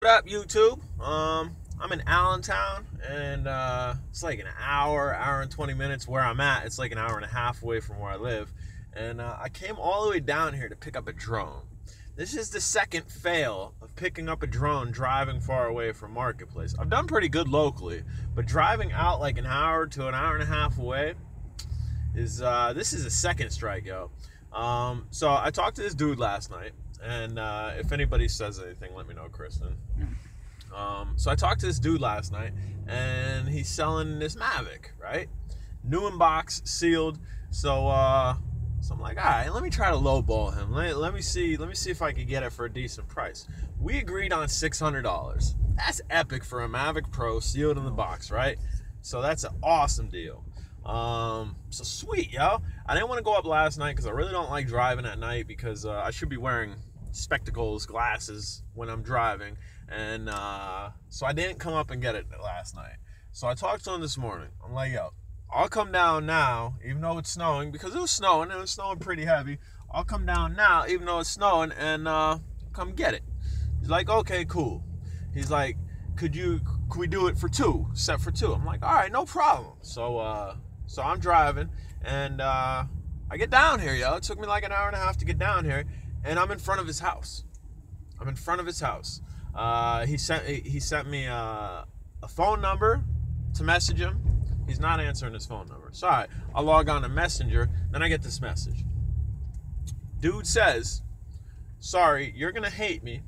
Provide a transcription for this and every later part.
What up, YouTube? I'm in Allentown, and it's like an hour and 20 minutes where I'm at. It's like an hour and a half away from where I live, and I came all the way down here to pick up a drone. This is the second fail of picking up a drone driving far away from Marketplace. I've done pretty good locally, but driving out like an hour to an hour and a half away is this is a second strike, yo. So I talked to this dude last night, and if anybody says anything, let me know, Kristen. So I talked to this dude last night, and he's selling this Mavic, right? New in box, sealed. So I'm like, all right, let me try to lowball him. Let me see if I can get it for a decent price. We agreed on $600. That's epic for a Mavic Pro sealed in the box, right? So that's an awesome deal. So sweet, yo. I didn't want to go up last night because I really don't like driving at night because I should be wearing spectacles, glasses when I'm driving, and so I didn't come up and get it last night. So I talked to him this morning. I'm like, yo, I'll come down now, even though it's snowing, because it was snowing pretty heavy. I'll come down now, even though it's snowing, and come get it. He's like, okay, cool. He's like, could we do it for two? Set for two. I'm like, all right, no problem. So I'm driving, and I get down here, yo. It took me like an hour and a half to get down here, and I'm in front of his house. He sent me a phone number to message him. He's not answering his phone number. So, all right, I'll log on to Messenger. Then I get this message. Dude says, sorry, you're going to hate me,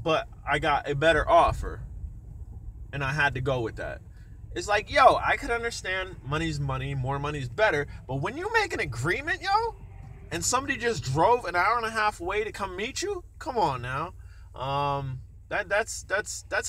but I got a better offer, and I had to go with that. It's like, yo, I could understand money's money, more money's better, but when you make an agreement, yo, and somebody just drove an hour and a half away to come meet you, come on now. That's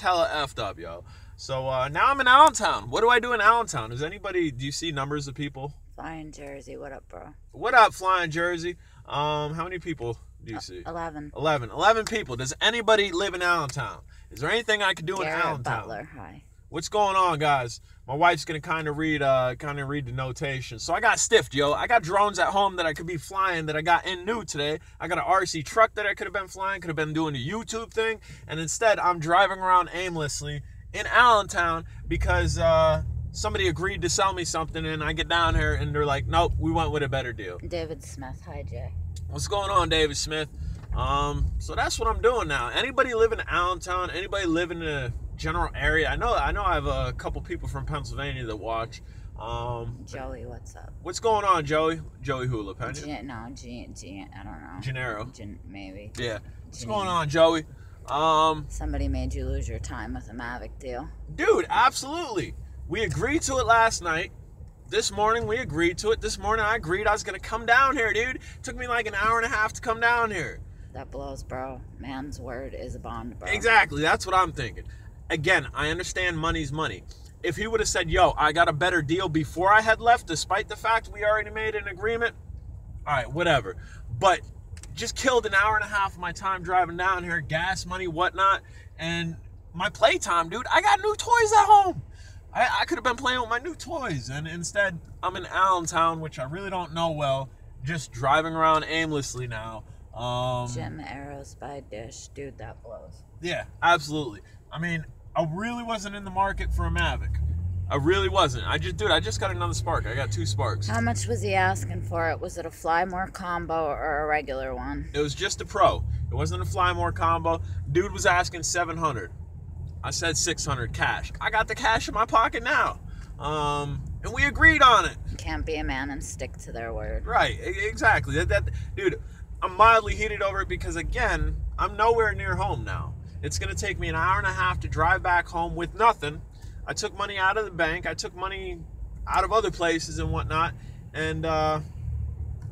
hella effed up, yo. So now I'm in Allentown. What do I do in Allentown? Do you see numbers of people? Flying Jersey, what up, bro? What up, Flying Jersey? How many people do you see? 11. 11 people. Does anybody live in Allentown? Is there anything I can do in Allentown? Butler, hi. What's going on, guys? My wife's gonna kind of read the notation. So I got stiffed, yo. I got drones at home that I could be flying that I got in new today. I got an RC truck that I could have been flying, could have been doing a YouTube thing, and instead I'm driving around aimlessly in Allentown because somebody agreed to sell me something, and I get down here and they're like, nope, we went with a better deal. David Smith, hi, Jay. What's going on, David Smith? So that's what I'm doing now. Anybody live in Allentown? Anybody live in the general area? I know I have a couple people from Pennsylvania that watch. Joey, what's up? What's going on, Joey? Joey Hula, Penny? I don't know. Gennaro. Maybe. Yeah. What's going on, Joey? Somebody made you lose your time with a Mavic deal. Dude, absolutely. We agreed to it last night. This morning, we agreed to it. This morning, I agreed I was going to come down here, dude. It took me like an hour and a half to come down here. That blows, bro. Man's word is a bond, bro. Exactly. That's what I'm thinking. Again, I understand money's money. If he would have said, yo, I got a better deal before I had left, despite the fact we already made an agreement, all right, whatever. But just killed an hour and a half of my time driving down here, gas money, whatnot, and my playtime, dude. I got new toys at home. I could have been playing with my new toys, and instead I'm in Allentown, which I really don't know well, just driving around aimlessly now. Jim Arrows by Dish, dude, that blows. Yeah, absolutely. I mean, I really wasn't in the market for a Mavic. I really wasn't. I just got another Spark. I got 2 Sparks. How much was he asking for it? Was it a Fly More combo or a regular one? It was just a Pro. It wasn't a Fly More combo. Dude was asking $700. I said $600 cash. I got the cash in my pocket now. And we agreed on it. You can't be a man and stick to their word. Right, exactly. Dude, I'm mildly heated over it because, again, I'm nowhere near home now. It's going to take me an hour and a half to drive back home with nothing. I took money out of the bank. I took money out of other places and whatnot. And now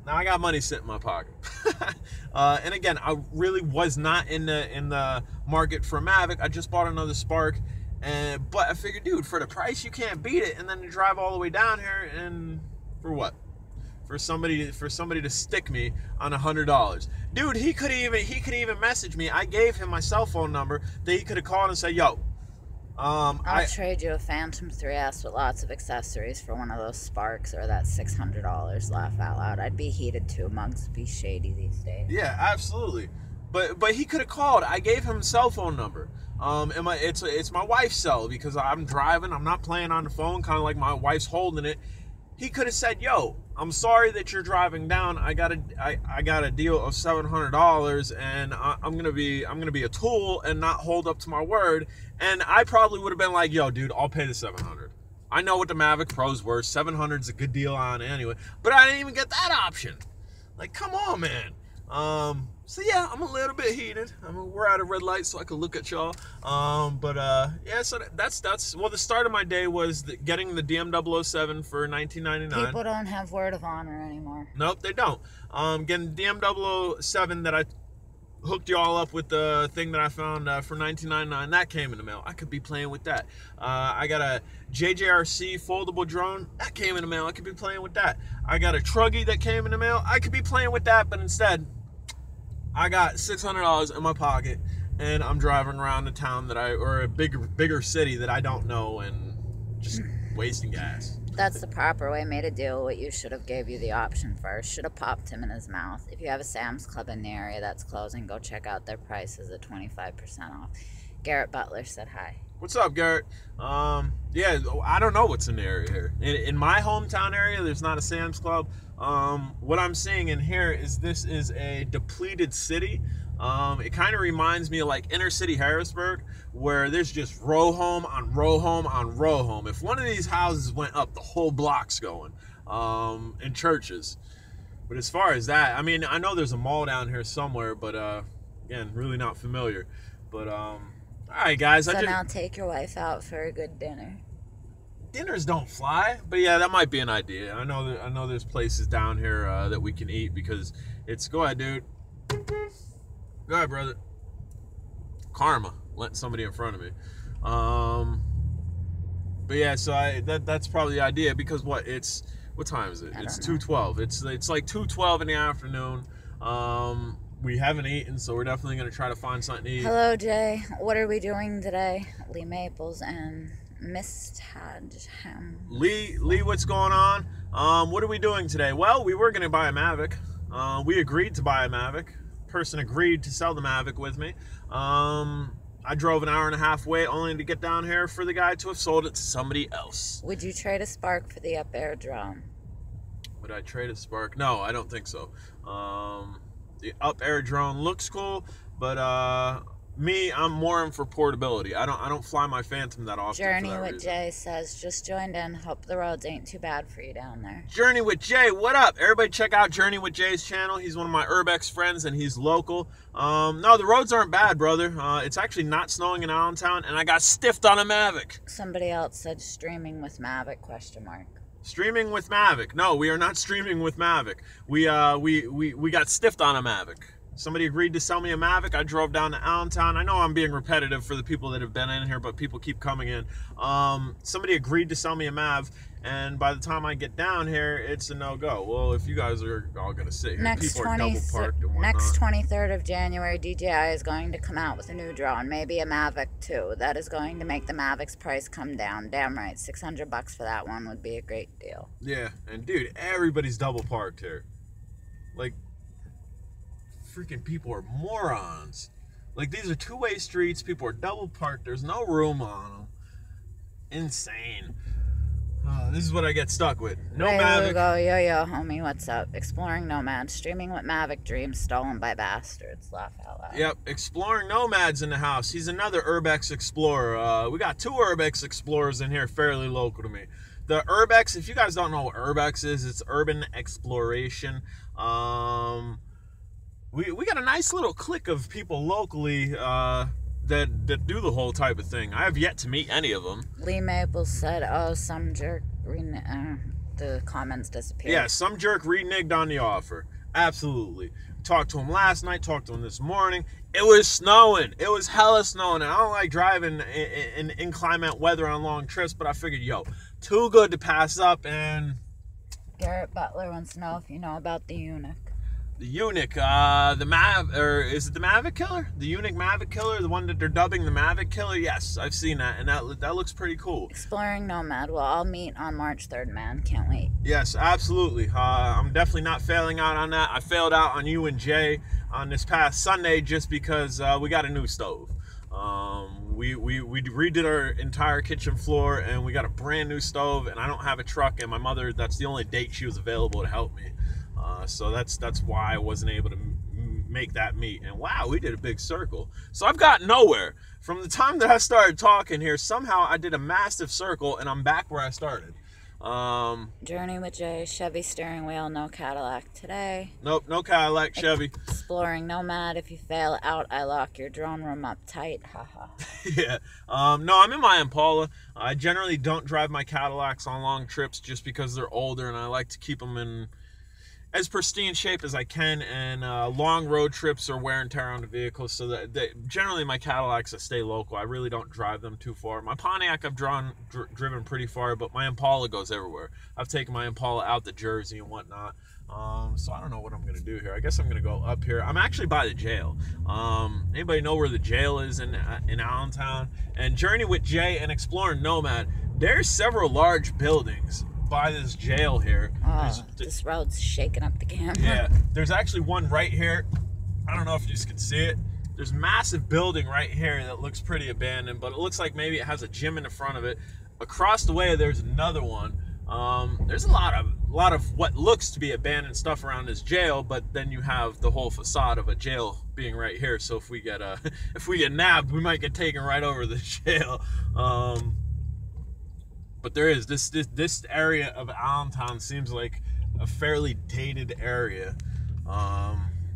I got money sitting in my pocket. And again, I really was not in the market for a Mavic. I just bought another Spark. But I figured, dude, for the price, you can't beat it. And then to drive all the way down here, and for what? For somebody to stick me on $100. Dude, he could even message me. I gave him my cell phone number that he could have called and said, yo, I'll trade you a Phantom 3S with lots of accessories for one of those Sparks or that $600. Laugh out loud. I'd be heated too. Mugs be shady these days. Yeah, absolutely. But he could have called. I gave him a cell phone number. It's my wife's cell because I'm driving. I'm not playing on the phone, kind of like my wife's holding it. He could have said, "Yo, I'm sorry that you're driving down. I got a deal of $700, and I'm gonna be a tool and not hold up to my word." And I probably would have been like, "Yo, dude, I'll pay the $700. I know what the Mavic Pro's worth. $700 is a good deal on it anyway." But I didn't even get that option. Like, come on, man. So yeah, I'm a little bit heated. We're at a red light, so I could look at y'all. Yeah, so that's well, the start of my day was getting the DM007 for $19.99. People don't have word of honor anymore. Nope, they don't. Getting the DM007 that I hooked y'all up with the thing that I found for $19.99. That came in the mail. I could be playing with that. I got a JJRC foldable drone. That came in the mail. I could be playing with that. I got a Truggy that came in the mail. I could be playing with that, but instead, I got $600 in my pocket, and I'm driving around the town or a bigger city that I don't know, and just wasting gas. That's the proper way. Made a deal. What you should have gave you the option first. Should have popped him in his mouth. If you have a Sam's Club in the area that's closing, go check out their prices at 25% off. Garrett Butler said hi. What's up, Garrett? Yeah, I don't know what's in the area here. In my hometown area, there's not a Sam's Club. What I'm seeing in here is this is a depleted city. It kind of reminds me of like inner city Harrisburg, where there's just row home on row home on row home. If one of these houses went up, the whole block's going, in churches. But as far as that, I mean, I know there's a mall down here somewhere, but again, really not familiar. But all right, guys. So now take your wife out for a good dinner. Dinners don't fly, but yeah, that might be an idea. I know there's places down here that we can eat because it's. Go ahead, dude. Go ahead, brother. Karma, letting somebody in front of me. But yeah, so that's probably the idea because what time is it? It's 2:12. It's like 2:12 in the afternoon. We haven't eaten, so we're definitely gonna try to find something to eat. Hello, Jay. What are we doing today? Lee Maples and Miss Tadham. Lee, what's going on? What are we doing today? Well, we were gonna buy a Mavic. We agreed to buy a Mavic. Person agreed to sell the Mavic with me. I drove an hour and a half away only to get down here for the guy to have sold it to somebody else. Would you trade a Spark for the Up Air drone? Would I trade a Spark? No, I don't think so. The Up Air drone looks cool, but I'm more in for portability. I don't fly my Phantom that often. Journey with Jay says, just joined in. Hope the roads ain't too bad for you down there. Journey with Jay, what up? Everybody check out Journey with Jay's channel. He's one of my Urbex friends, and he's local. No, the roads aren't bad, brother. It's actually not snowing in Allentown, and I got stiffed on a Mavic. Somebody else said streaming with Mavic, ? Streaming with Mavic. No, we are not streaming with Mavic. We got stiffed on a Mavic. Somebody agreed to sell me a Mavic. I drove down to Allentown. I know I'm being repetitive for the people that have been in here, but people keep coming in. Somebody agreed to sell me a Mav, and by the time I get down here, it's a no-go. Well, if you guys are all going to sit here, people are double parked and whatnot. Next 23rd of January, DJI is going to come out with a new drone, maybe a Mavic too. That is going to make the Mavic's price come down. Damn right, $600 for that one would be a great deal. Yeah, and dude, everybody's double parked here. Like, freaking people are morons. Like, these are two-way streets. People are double parked. There's no room on them. Insane. This is what I get stuck with. No Mavic. Yo, homie, what's up? Exploring Nomads. Streaming with Mavic dreams stolen by bastards. Laugh out loud. Yep, Exploring Nomads in the house. He's another Urbex Explorer. We got two Urbex Explorers in here fairly local to me. The Urbex, if you guys don't know what Urbex is, it's urban exploration. We got a nice little clique of people locally that do the whole type of thing. I have yet to meet any of them. Lee Maples said, "Oh, some jerk." The comments disappeared. Yeah, some jerk reneged on the offer. Absolutely. Talked to him last night. Talked to him this morning. It was snowing. It was hella snowing, and I don't like driving in inclement weather on long trips. But I figured, yo, too good to pass up. And Garrett Butler wants to know if you know about the eunuch. The Unique, or is it the Mavic Killer? The Unique Mavic Killer, the one that they're dubbing the Mavic Killer? Yes, I've seen that, and that looks pretty cool. Exploring Nomad. We'll all meet on March 3rd, man. Can't wait. Yes, absolutely. I'm definitely not failing out on that. I failed out on you and Jay on this past Sunday just because we got a new stove. We redid our entire kitchen floor, and we got a brand new stove, and I don't have a truck, and my mother, that's the only date she was available to help me. So that's why I wasn't able to make that meet. And wow, we did a big circle. So I've got nowhere. From the time that I started talking here, somehow I did a massive circle, and I'm back where I started. Journey with Jay, Chevy steering wheel, no Cadillac today. Nope, no Cadillac, Chevy. Exploring Nomad. If you fail out, I lock your drone room up tight. Haha. Yeah. No, I'm in my Impala. I generally don't drive my Cadillacs on long trips just because they're older, and I like to keep them in as pristine shape as I can, and long road trips or wear and tear on the vehicle, so that generally my Cadillacs I stay local. I really don't drive them too far. My Pontiac I've driven pretty far, but my Impala goes everywhere. I've taken my Impala out to Jersey and whatnot. So I don't know what I'm gonna do here. I guess I'm gonna go up here. I'm actually by the jail. Anybody know where the jail is in Allentown? And Journey with Jay and Exploring Nomad, there's several large buildings by this jail here. This road's shaking up the camera. Yeah, there's actually one right here. I don't know if you just can see it. There's a massive building right here that looks pretty abandoned, but it looks like maybe it has a gym in the front of it. Across the way, there's another one. There's a lot of what looks to be abandoned stuff around this jail, but then you have the whole facade of a jail being right here. So if we get nabbed, we might get taken right over the jail. But there is this area of Allentown seems like a fairly dated area.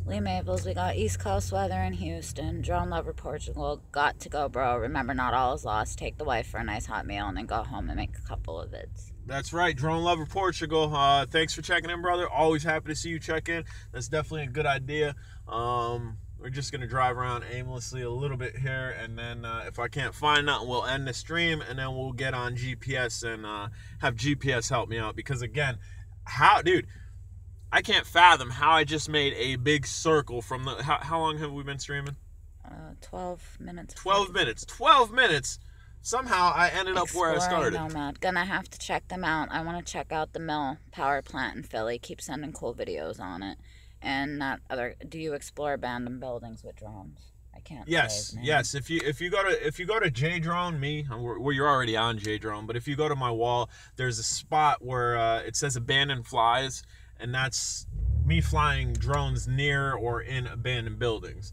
Lee Maples, we got East Coast weather in Houston. Drone Lover Portugal, got to go, bro. Remember, not all is lost. Take the wife for a nice hot meal and then go home and make a couple of vids. That's right, Drone Lover Portugal. Thanks for checking in, brother. Always happy to see you check in. That's definitely a good idea. We're just going to drive around aimlessly a little bit here, and then if I can't find nothing, we'll end the stream, and then we'll get on GPS and have GPS help me out. Because, again, dude, I can't fathom how I just made a big circle from the... How long have we been streaming? 12 minutes. 12 minutes. 12 minutes. Somehow I ended up where I started. Nomad. Gonna have to check them out. I want to check out the mill power plant in Philly. Keep sending cool videos on it. And do you explore abandoned buildings with drones? I can't. Yes, yes. If you go to J Drone, well, you're already on J Drone, but if you go to my wall, there's a spot where it says abandoned flies, and that's me flying drones near or in abandoned buildings.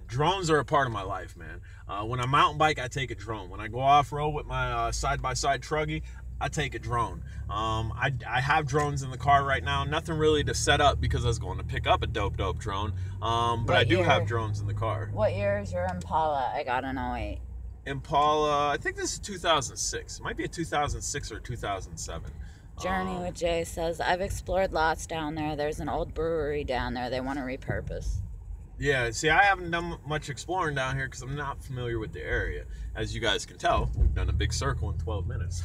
Drones are a part of my life, man. When I mountain bike, I take a drone. When I go off-road with my side-by-side truggy, I take a drone. I have drones in the car right now. Nothing really to set up because I was going to pick up a dope drone. But I do have drones in the car. What year is your Impala? I got an 08. Impala, I think this is 2006. It might be a 2006 or 2007. Journey with Jay says, I've explored lots down there. There's an old brewery down there they want to repurpose. Yeah, see, I haven't done much exploring down here because I'm not familiar with the area. As you guys can tell, we've done a big circle in 12 minutes.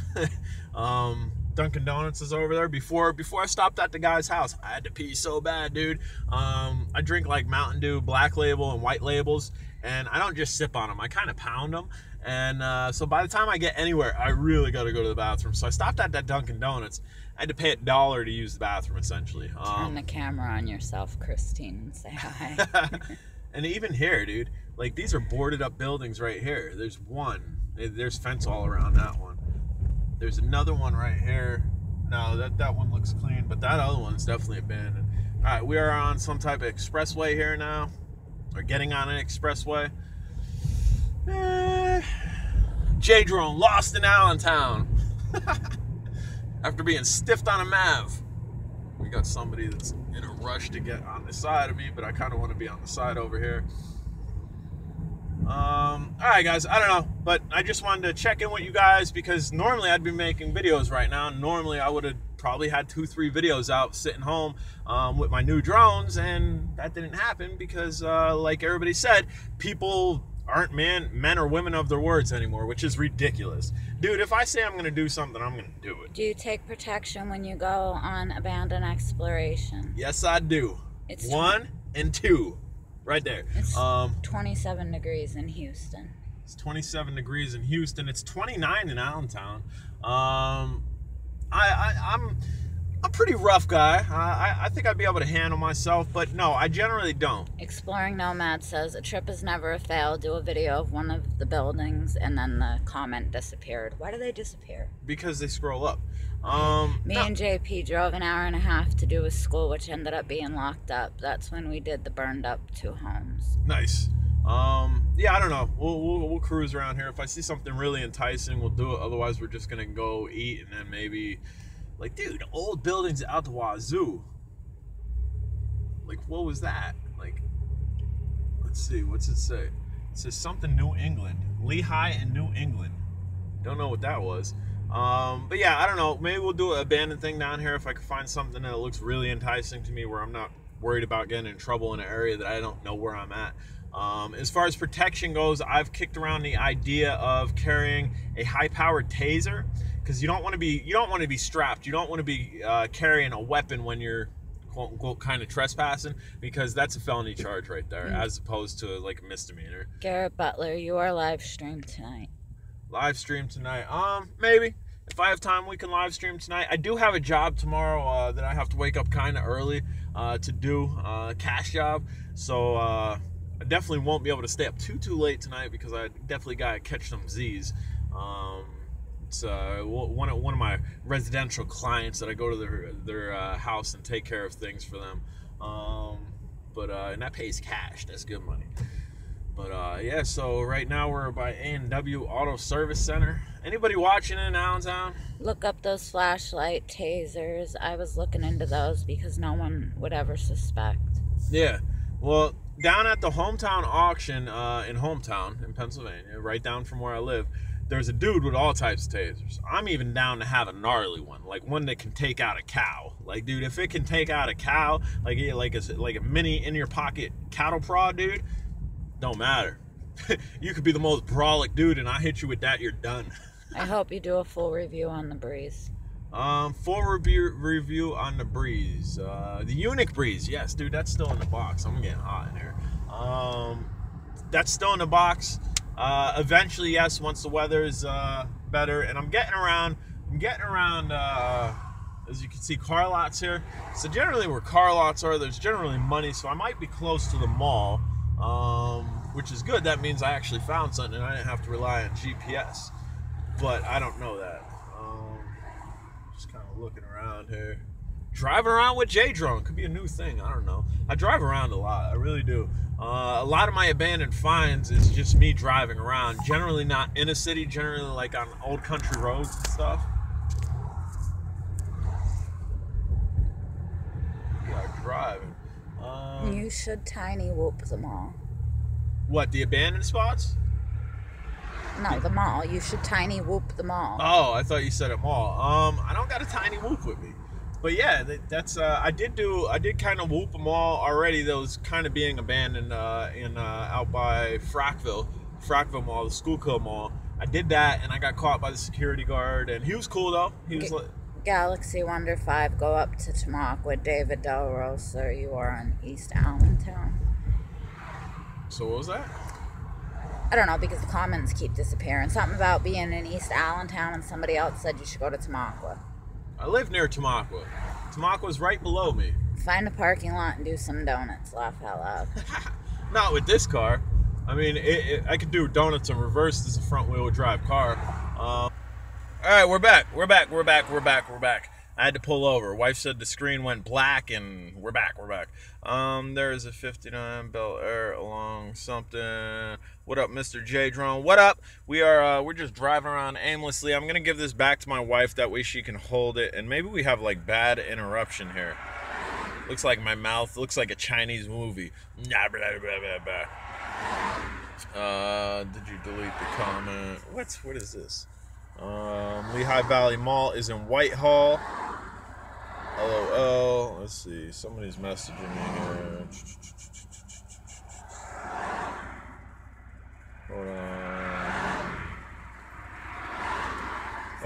Dunkin' Donuts is over there. Before I stopped at the guy's house, I had to pee so bad, dude. I drink like Mountain Dew, Black Label, and White Labels, and I don't just sip on them. I kind of pound them. And so by the time I get anywhere, I really got to go to the bathroom. So I stopped at that Dunkin' Donuts. I had to pay $1 to use the bathroom, essentially. Turn the camera on yourself, Christine, and say hi. And even here, dude, like these are boarded up buildings right here. There's one. There's fence all around that one. There's another one right here. No, that one looks clean, but that other one's definitely abandoned. All right, we are on some type of expressway here now. Or getting on an expressway. J-Drone lost in Allentown. After being stiffed on a Mav. We got somebody that's in a rush to get on the side of me, but I kind of want to be on the side over here. Alright guys, I don't know, but I just wanted to check in with you guys because normally I'd be making videos right now. Normally I would have probably had 2-3 videos out sitting home with my new drones, and that didn't happen because like everybody said, people aren't men or women of their words anymore, which is ridiculous. Dude, if I say I'm going to do something, I'm going to do it. Do you take protection when you go on abandoned exploration? Yes, I do. It's 1 and 2, right there. It's 27 degrees in Houston. It's 27 degrees in Houston. It's 29 in Allentown. I'm a pretty rough guy. I think I'd be able to handle myself, but no, I generally don't. Exploring Nomad says, a trip is never a fail. Do a video of one of the buildings, and then the comment disappeared. Why do they disappear? Because they scroll up. Me and JP drove an hour and a half to do a school, which ended up being locked up. That's when we did the burned up 2 homes. Nice. Yeah, I don't know. We'll cruise around here. If I see something really enticing, we'll do it. Otherwise, we're just gonna go eat and then maybe, like, dude, old buildings out the wazoo. Like, what was that? Like, let's see. What's it say? It says something New England, Lehigh and New England. Don't know what that was. But yeah, I don't know. Maybe we'll do an abandoned thing down here if I can find something that looks really enticing to me, where I'm not worried about getting in trouble in an area that I don't know where I'm at. As far as protection goes, I've kicked around the idea of carrying a high-powered taser, because you don't want to be strapped. You don't want to be carrying a weapon when you're quote unquote kind of trespassing, because that's a felony charge right there, as opposed to like a misdemeanor. Garrett Butler, you are live streamed tonight. Live stream tonight. Maybe. If I have time, we can live stream tonight. I do have a job tomorrow that I have to wake up kind of early to do, a cash job. So I definitely won't be able to stay up too late tonight, because I definitely got to catch some Z's. It's one of my residential clients that I go to their house and take care of things for them. And that pays cash. That's good money. But yeah, so right now we're by A&W Auto Service Center. Anybody watching in Allentown? Look up those flashlight tasers. I was looking into those because no one would ever suspect. Yeah. Well, down at the hometown auction in Hometown in Pennsylvania, right down from where I live, there's a dude with all types of tasers. I'm even down to have a gnarly one, like one that can take out a cow. Like, dude, if it can take out a cow, like a mini in your pocket cattle prod, dude, don't matter. You could be the most brolic dude, and I hit you with that, you're done. I hope you do a full review on the Breeze. Full review on the Breeze. The Unique Breeze, yes, dude, that's still in the box. I'm getting hot in here. That's still in the box. Eventually, yes, once the weather is better, and I'm getting around. As you can see, car lots here. So generally, where car lots are, there's generally money. So I might be close to the mall. Which is good. That means I actually found something and I didn't have to rely on GPS. But I don't know that. Just kind of looking around here. Driving around with J-Drone could be a new thing. I don't know. I drive around a lot. I really do. A lot of my abandoned finds is just me driving around. Generally not in a city. Generally like on old country roads and stuff. Yeah, driving. You should tiny whoop them all. What, the abandoned spots? No, the mall. You should tiny whoop them all. Oh, I thought you said at mall. I don't got a tiny whoop with me. But yeah, that's I did kind of whoop them all already. Those kind of being abandoned out by Frackville Mall, the Schuylkill Mall. I did that, and I got caught by the security guard, and he was cool though. He was like, Galaxy Wonder 5, go up to Tamaqua. David Del Rosa, you are in East Allentown. So what was that? I don't know, because the comments keep disappearing. Something about being in East Allentown, and somebody else said you should go to Tamaqua. I live near Tamaqua. Tamaqua's right below me. Find a parking lot and do some donuts. Laugh out loud. Not with this car. I mean, I could do donuts in reverse. This is a front-wheel drive car. All right, we're back. I had to pull over. Wife said the screen went black, and we're back. There's a 59 Bel Air along something. What up, Mr. J Drone? What up? We're just driving around aimlessly. I'm gonna give this back to my wife, that way she can hold it, and maybe we have like bad interruption here. Looks like my mouth looks like a Chinese movie. Did you delete the comment? What is this? Lehigh Valley Mall is in Whitehall. LOL. Let's see. Somebody's messaging me here. Hold on.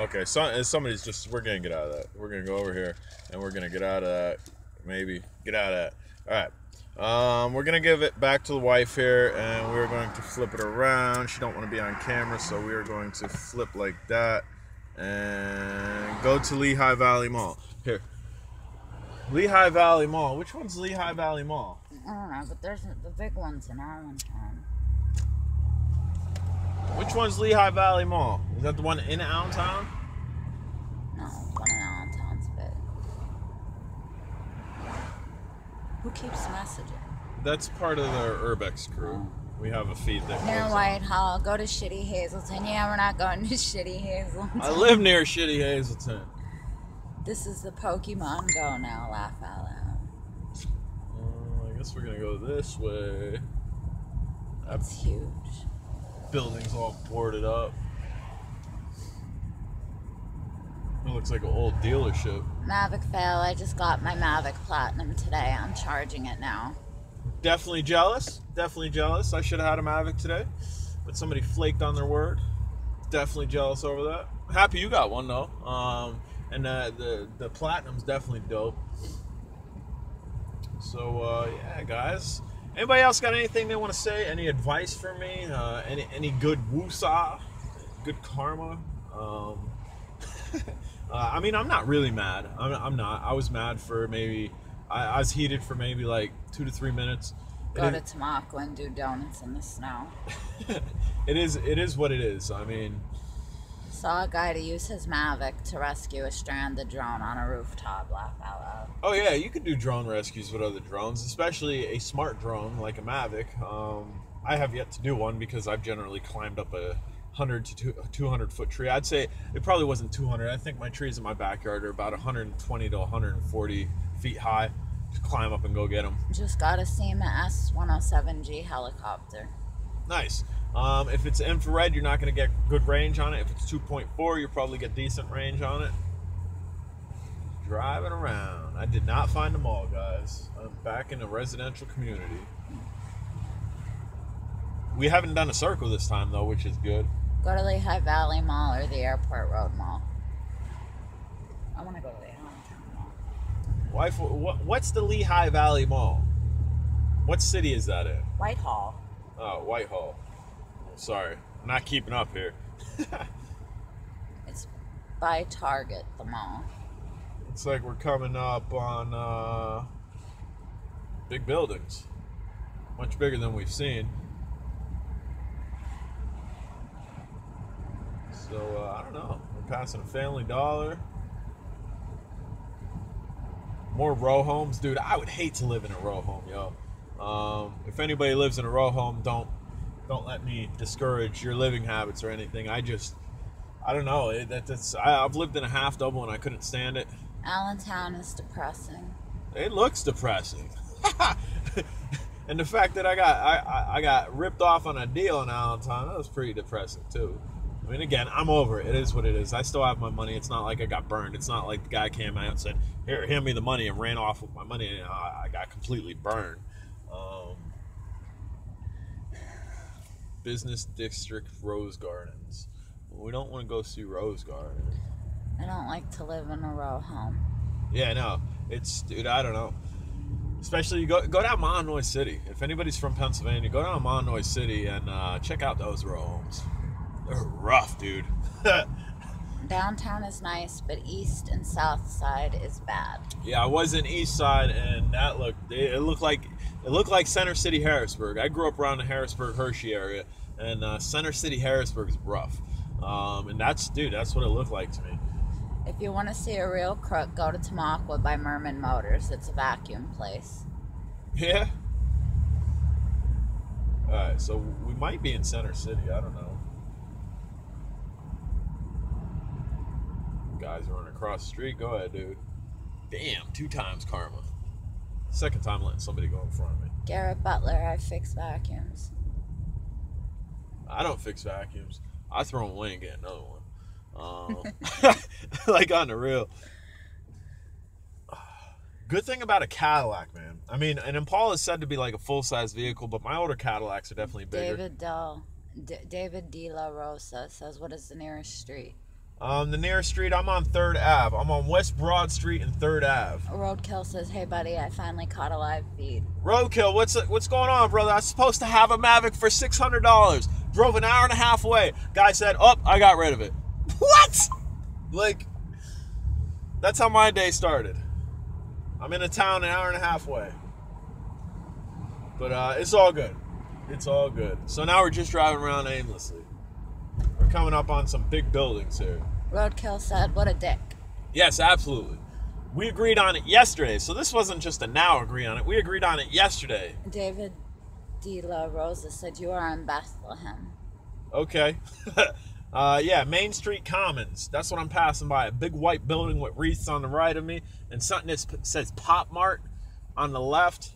Okay, somebody's just. We're gonna get out of that. We're gonna go over here, and we're gonna get out of that. maybe. Get out of that. All right. We're gonna give it back to the wife here, and we're going to flip it around. She don't want to be on camera, so we are going to flip like that and go to Lehigh Valley Mall. Here, Lehigh Valley Mall. Which one's Lehigh Valley Mall? I don't know, but there's the big ones in Allentown. Which one's Lehigh Valley Mall? Is that the one in Allentown? No, one in Allentown's big. Who keeps messaging? That's part of the Urbex crew. We have a feed that Near goes Whitehall, go to Shitty Hazelton. Yeah, we're not going to Shitty Hazelton. I live near Shitty Hazelton. This is the Pokemon Go now, laugh out loud. I guess we're gonna go this way. That's huge. Building's all boarded up. It looks like an old dealership. Mavic fail. I just got my Mavic Platinum today. I'm charging it now. Definitely jealous. Definitely jealous. I should have had a Mavic today, but somebody flaked on their word. Definitely jealous over that. Happy you got one though. And the Platinum's definitely dope. So yeah, guys. Anybody else got anything they want to say? Any advice for me? Any good woosah? Good karma? I mean, I'm not really mad. I'm not. I was mad for maybe. I was heated for maybe like 2 to 3 minutes. Go to Tamaqua and do donuts in the snow. It is what it is. I mean, saw a guy to use his Mavic to rescue a stranded drone on a rooftop. Laugh out loud. Oh yeah, you can do drone rescues with other drones, especially a smart drone like a Mavic. I have yet to do one because I've generally climbed up a 100 to 200 foot tree. I'd say it probably wasn't 200. I think my trees in my backyard are about 120 to 140 feet high. Just climb up and go get them. Just got a SEMA S-107G helicopter. Nice. If it's infrared, you're not going to get good range on it. If it's 2.4, you'll probably get decent range on it. Driving around. I did not find them all, guys. I'm back in a residential community. We haven't done a circle this time, though, which is good. Go to Lehigh Valley Mall or the Airport Road Mall. I want to go to the Allentown Mall. Wife, what's the Lehigh Valley Mall? What city is that in? Whitehall. Oh, Whitehall. Oh, sorry. I'm not keeping up here. It's by Target, the mall. It's like we're coming up on big buildings. Much bigger than we've seen. So, I don't know. We're passing a Family Dollar. More row homes. Dude, I would hate to live in a row home, yo. If anybody lives in a row home, don't let me discourage your living habits or anything. I don't know. I've lived in a half double and I couldn't stand it. Allentown is depressing. It looks depressing. And the fact that I got ripped off on a deal in Allentown, that was pretty depressing too. I mean, again, I'm over it. It is what it is. I still have my money. It's not like I got burned. It's not like the guy came out and said, "Here, hand me the money," and ran off with my money. And I got completely burned. Business District Rose Gardens. We don't want to go see Rose Garden. I don't like to live in a row home. Yeah, no. Dude, I don't know. Especially, you go down Monomoy City. If anybody's from Pennsylvania, go down to Monomoy City and check out those row homes. They're rough, dude. Downtown is nice, but east and south side is bad. Yeah, I was in East Side, and it looked like Center City, Harrisburg. I grew up around the Harrisburg, Hershey area, and Center City, Harrisburg is rough. And that's what it looked like to me. If you want to see a real crook, go to Tamaqua by Merman Motors. It's a vacuum place. Yeah. All right, so we might be in Center City. I don't know. Guys running across the street. Go ahead, dude. Damn, 2 times karma. Second time letting somebody go in front of me. Garrett Butler, I fix vacuums. I don't fix vacuums. I throw them away and get another one. Like on the real. Good thing about a Cadillac, man. I mean, an Impala is said to be like a full-size vehicle, but my older Cadillacs are definitely bigger. David De La Rosa says, what is the nearest street? The nearest street, I'm on 3rd Ave. I'm on West Broad Street and 3rd Ave. Roadkill says, hey, buddy, I finally caught a live feed. Roadkill, what's going on, brother? I was supposed to have a Mavic for $600. Drove an hour and a half away. Guy said, oh, I got rid of it. What? Like, that's how my day started. I'm in a town an hour and a half away. But it's all good. It's all good. So now we're just driving around aimlessly. We're coming up on some big buildings here. Roadkill said, what a dick. Yes, absolutely. We agreed on it yesterday, so this wasn't just a now agree on it. We agreed on it yesterday. David De La Rosa said, you are in Bethlehem. Okay. Yeah, Main Street Commons. That's what I'm passing by. A big white building with wreaths on the right of me and something that says Pop Mart on the left.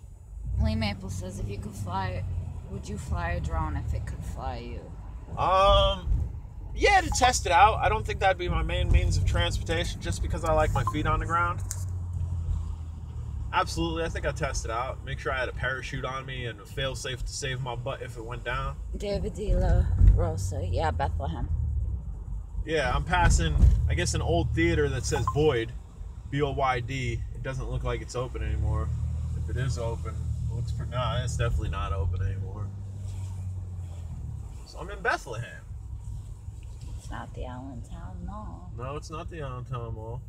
Lee Maple says, if you could fly, would you fly a drone if it could fly you? Yeah, to test it out. I don't think that'd be my main means of transportation just because I like my feet on the ground. Absolutely, I think I'd test it out. Make sure I had a parachute on me and a fail-safe to save my butt if it went down. David De La Rosa, yeah, Bethlehem. Yeah, I'm passing, I guess, an old theater that says Boyd, B-O-Y-D. It doesn't look like it's open anymore. If it is open, it looks pretty, nah, it's definitely not open anymore. So I'm in Bethlehem. It's not the Allentown Mall. No, it's not the Allentown Mall.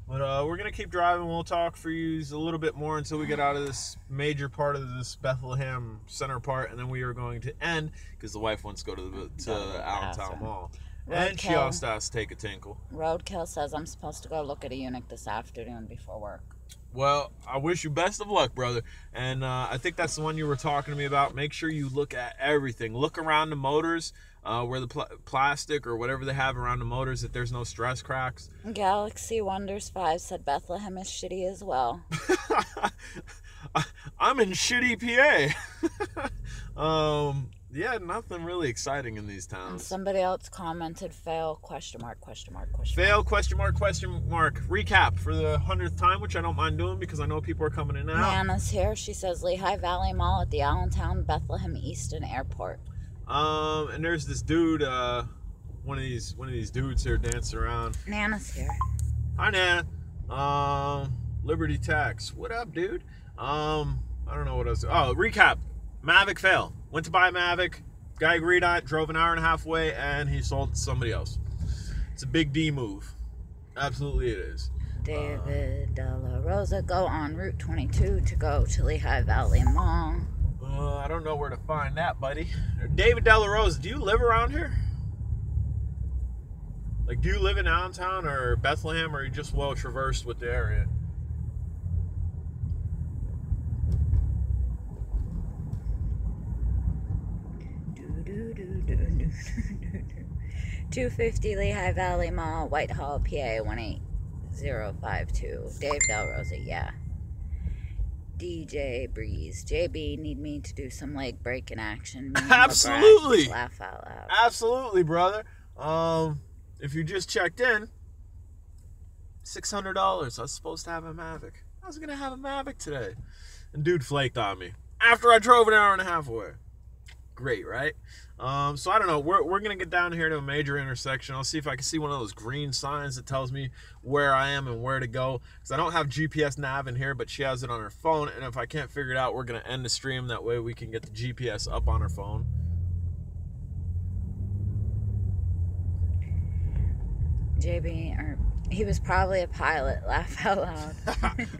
But we're going to keep driving. We'll talk for you a little bit more until we get out of this major part of this Bethlehem center part. And then we are going to end because the wife wants to go to the Allentown Mall. And she also has to take a tinkle. Roadkill says, I'm supposed to go look at a eunuch this afternoon before work. Well, I wish you best of luck, brother. And I think that's the one you were talking to me about. Make sure you look at everything. Look around the motors, where the plastic or whatever they have around the motors, that there's no stress cracks. Galaxy Wonders 5 said Bethlehem is shitty as well. I'm in shitty PA. Yeah, nothing really exciting in these towns. And somebody else commented, fail, question mark. Fail, question mark. Recap for the 100th time, which I don't mind doing because I know people are coming in and out. Nana's here. She says Lehigh Valley Mall at the Allentown Bethlehem Easton Airport. And there's this dude, one of these dudes here dancing around. Nana's here. Hi, Nana. Liberty Tax. What up, dude? I don't know what else. Oh, recap. Mavic fail. Went to buy a Mavic. Guy agreed on it. Drove an hour and a half away, and he sold it to somebody else. It's a big D move. Absolutely, it is. David De La Rosa, go on Route 22 to go to Lehigh Valley Mall. I don't know where to find that, buddy. David De La Rosa, do you live around here? Like, do you live in Allentown or Bethlehem, or are you just well traversed with the area? $250 Lehigh Valley Mall, Whitehall, PA 18052. Dave Del Rosa, yeah. DJ Breeze, JB, need me to do some leg breaking action. Absolutely. Laugh out loud. Absolutely, brother. If you just checked in, $600. I was supposed to have a Mavic. I was gonna have a Mavic today, and dude flaked on me after I drove an hour and a half away. Great, right? So I don't know. We're gonna get down here to a major intersection. I'll see if I can see one of those green signs that tells me where I am and where to go. Because I don't have GPS nav in here, but she has it on her phone. And if I can't figure it out, we're gonna end the stream. That way we can get the GPS up on her phone. JB, or he was probably a pilot. Laugh out loud.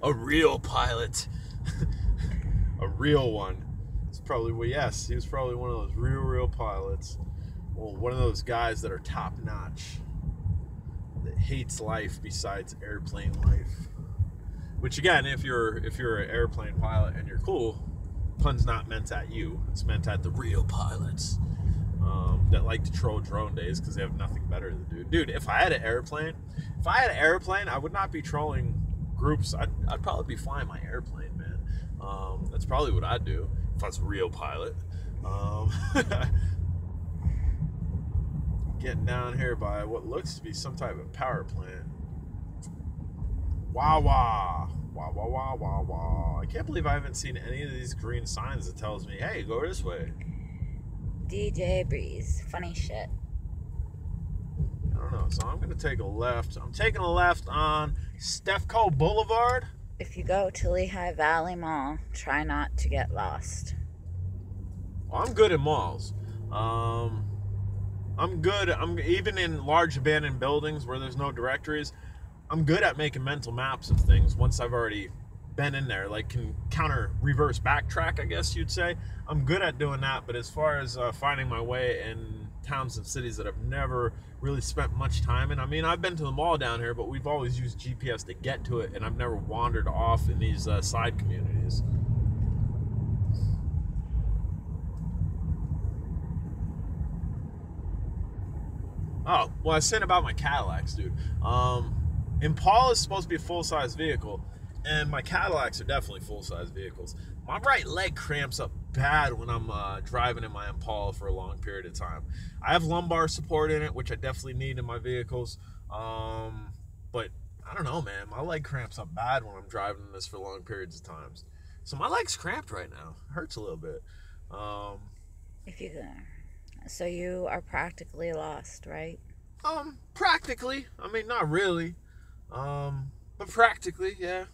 A real pilot. A real one. Probably, well, yes, he was probably one of those real pilots. Well, one of those guys that are top notch, that hates life besides airplane life. Which again, if you're an airplane pilot and you're cool, pun's not meant at you. It's meant at the real pilots that like to troll drone days because they have nothing better to do. Dude, if I had an airplane, I would not be trolling groups. I'd probably be flying my airplane, man. That's probably what I'd do. If I was a real pilot. Getting down here by what looks to be some type of power plant. Wah wah. Wah wah wah wah wah. I can't believe I haven't seen any of these green signs that tells me, hey, go this way. DJ Breeze. Funny shit. I don't know. So I'm gonna take a left. I'm taking a left on Stefco Boulevard. If you go to Lehigh Valley Mall, try not to get lost. Well, I'm good at malls. I'm good. I'm even in large abandoned buildings where there's no directories. I'm good at making mental maps of things once I've already been in there, like can reverse backtrack, I guess you'd say. I'm good at doing that, but as far as finding my way in towns and cities that I've never really spent much time in, I mean, I've been to the mall down here, but we've always used GPS to get to it, and I've never wandered off in these side communities. Oh, well, I was saying about my Cadillacs, dude. Impala is supposed to be a full-size vehicle, and my Cadillacs are definitely full-size vehicles. My right leg cramps up bad when I'm driving in my Impala for a long period of time. I have lumbar support in it, which I definitely need in my vehicles. But I don't know, man. My leg cramps up bad when I'm driving this for long periods of times. So my leg's cramped right now. It hurts a little bit. So you are practically lost, right? Practically. I mean, not really. But practically, yeah.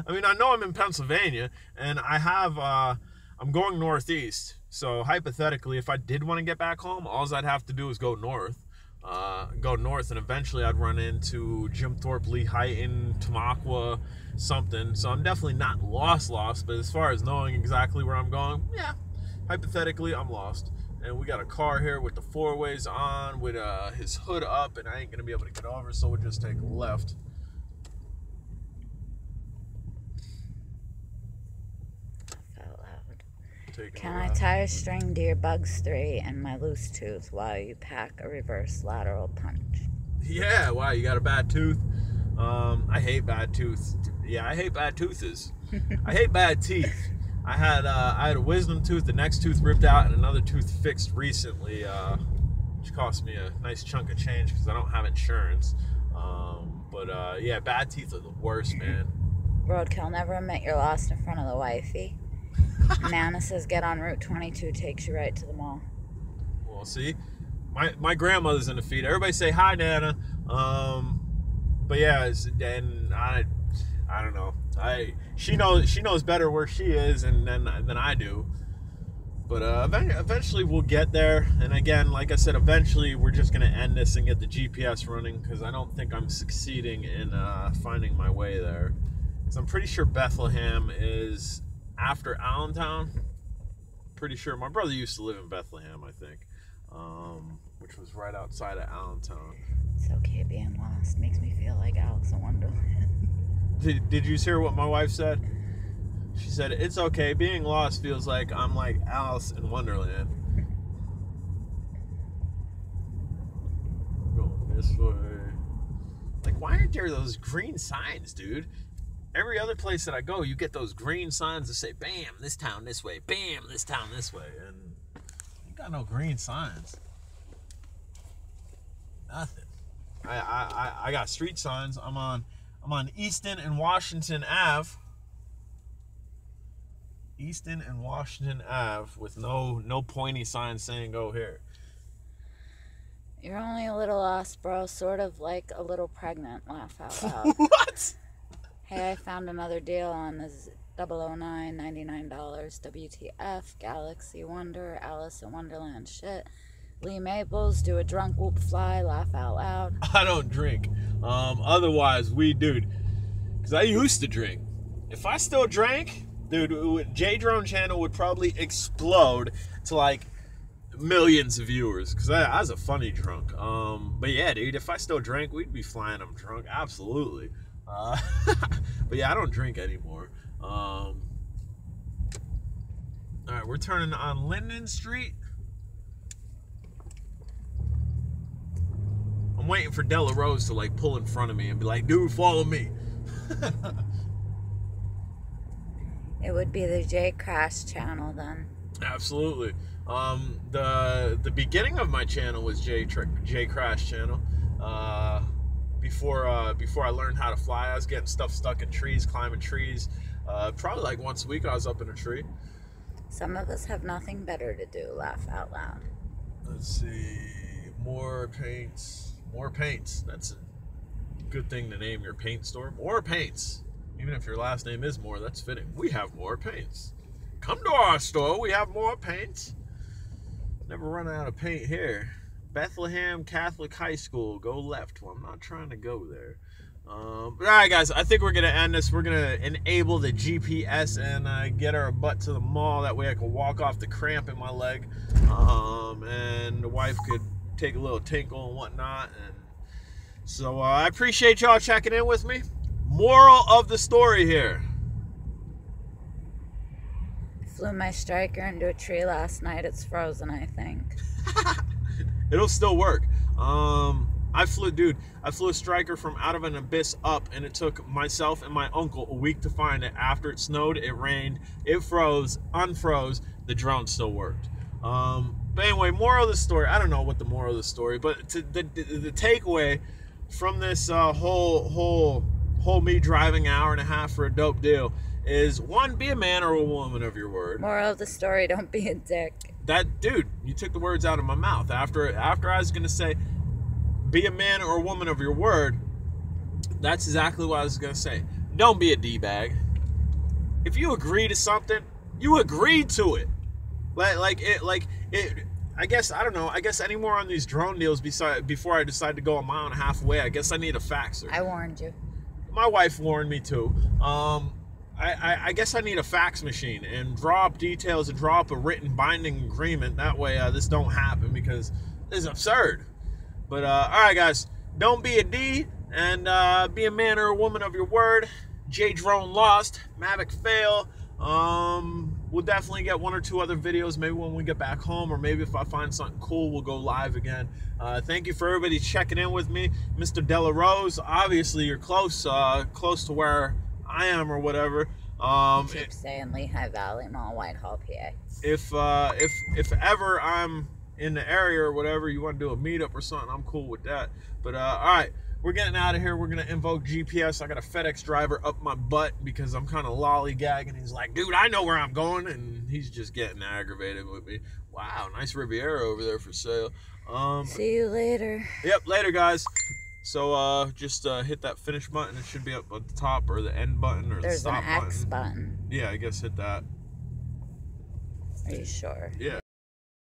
I mean, I know I'm in Pennsylvania, and I'm going northeast. So hypothetically, if I did want to get back home, all I'd have to do is go north. And eventually I'd run into Jim Thorpe, Lehigh, in Tamaqua, something. So I'm definitely not lost, but as far as knowing exactly where I'm going, yeah, hypothetically, I'm lost. And we got a car here with the four-ways on, with his hood up, and I ain't gonna be able to get over, so we'll just take a left. Can I tie a string to your Bugs 3 and my loose tooth while you pack a reverse lateral punch? Yeah, wow, you got a bad tooth? I hate bad tooth. Yeah, I hate bad toothes. I hate bad teeth. I had a wisdom tooth, the next tooth ripped out, and another tooth fixed recently, which cost me a nice chunk of change because I don't have insurance. Yeah, bad teeth are the worst, man. Roadkill, never admit you're lost in front of the wifey. Nana says get on Route 22, takes you right to the mall. Well, see, my grandmother's in the feed. Everybody say hi, Nana. But yeah, and I don't know. She knows better where she is than I do. But eventually we'll get there. And again, like I said, eventually we're just gonna end this and get the GPS running because I don't think I'm succeeding in finding my way there. Because I'm pretty sure Bethlehem is after Allentown. Pretty sure my brother used to live in Bethlehem, I think, which was right outside of Allentown. It's okay being lost. Makes me feel like Alice in Wonderland. Did you hear what my wife said? She said, it's okay. Being lost feels like I'm like Alice in Wonderland. Going this way. Like, why aren't there those green signs, dude? Every other place that I go, you get those green signs that say, bam, this town this way. Bam, this town this way. And you got no green signs. Nothing. I got street signs. I'm on Easton and Washington Ave. Easton and Washington Ave with no pointy signs saying go here. You're only a little lost, bro. Sort of like a little pregnant. Laugh out loud. What? Hey, I found another deal on this 009, $99. WTF, Galaxy Wonder, Alice in Wonderland shit. Lee Maples, do a drunk whoop fly, laugh out loud. I don't drink. Otherwise, dude, because I used to drink. If I still drank, dude, J-Drone channel would probably explode to like millions of viewers because I was a funny drunk. But yeah, dude, if I still drank, we'd be flying them drunk. Absolutely. But yeah, I don't drink anymore. All right, we're turning on Linden Street. I'm waiting for Della Rose to like pull in front of me and be like, dude, follow me. It would be the J Crash channel then. Absolutely. The beginning of my channel was J Crash channel. Before I learned how to fly, I was getting stuff stuck in trees, climbing trees. Probably like once a week I was up in a tree. Some of us have nothing better to do, laugh out loud. Let's see, more paints. More paints. That's a good thing to name your paint store. More paints. Even if your last name is Moore, that's fitting. We have more paints. Come to our store. We have more paints. Never run out of paint here. Bethlehem Catholic High School. Go left. Well, I'm not trying to go there. All right, guys. I think we're going to end this. We're going to enable the GPS and get our butt to the mall. That way I can walk off the cramp in my leg. And the wife could take a little tinkle and whatnot. And so I appreciate y'all checking in with me. Moral of the story here. I flew my striker into a tree last night. It's frozen, I think. It'll still work. I flew a striker from out of an abyss up, and it took myself and my uncle a week to find it. After it snowed, it rained, it froze, unfroze, the drone still worked. But anyway, moral of the story. I don't know what the moral of the story, but the takeaway from this whole me driving an hour and a half for a dope deal is, one, be a man or a woman of your word. Moral of the story, don't be a dick. That, dude, you took the words out of my mouth. After I was going to say, be a man or a woman of your word, that's exactly what I was going to say. Don't be a D-bag. If you agree to something, you agree to it. I guess, I don't know, I guess anymore on these drone deals before I decide to go a mile and a half away, I guess I need a faxer. I warned you. My wife warned me too. I guess I need a fax machine and draw up details and draw up a written binding agreement. That way this don't happen, because this is absurd. But all right, guys, don't be a D, and be a man or a woman of your word. J Drone lost, Mavic fail. We'll definitely get one or two other videos, maybe when we get back home, or maybe if I find something cool, we'll go live again. Thank you for everybody checking in with me. Mr. Della Rose, obviously you're close to where I am or whatever. Keep saying Lehigh Valley Mall, Whitehall, PA. If ever I'm in the area or whatever, you want to do a meetup or something, I'm cool with that. But all right, we're getting out of here. We're gonna invoke GPS. I got a FedEx driver up my butt because I'm kind of lollygagging. He's like, dude, I know where I'm going, and he's just getting aggravated with me. Wow, nice Riviera over there for sale. See you later. Yep, later, guys. So just hit that finish button. It should be up at the top, or the end button, or the stop button. There's an X button. Yeah, I guess hit that. Are you sure? Yeah.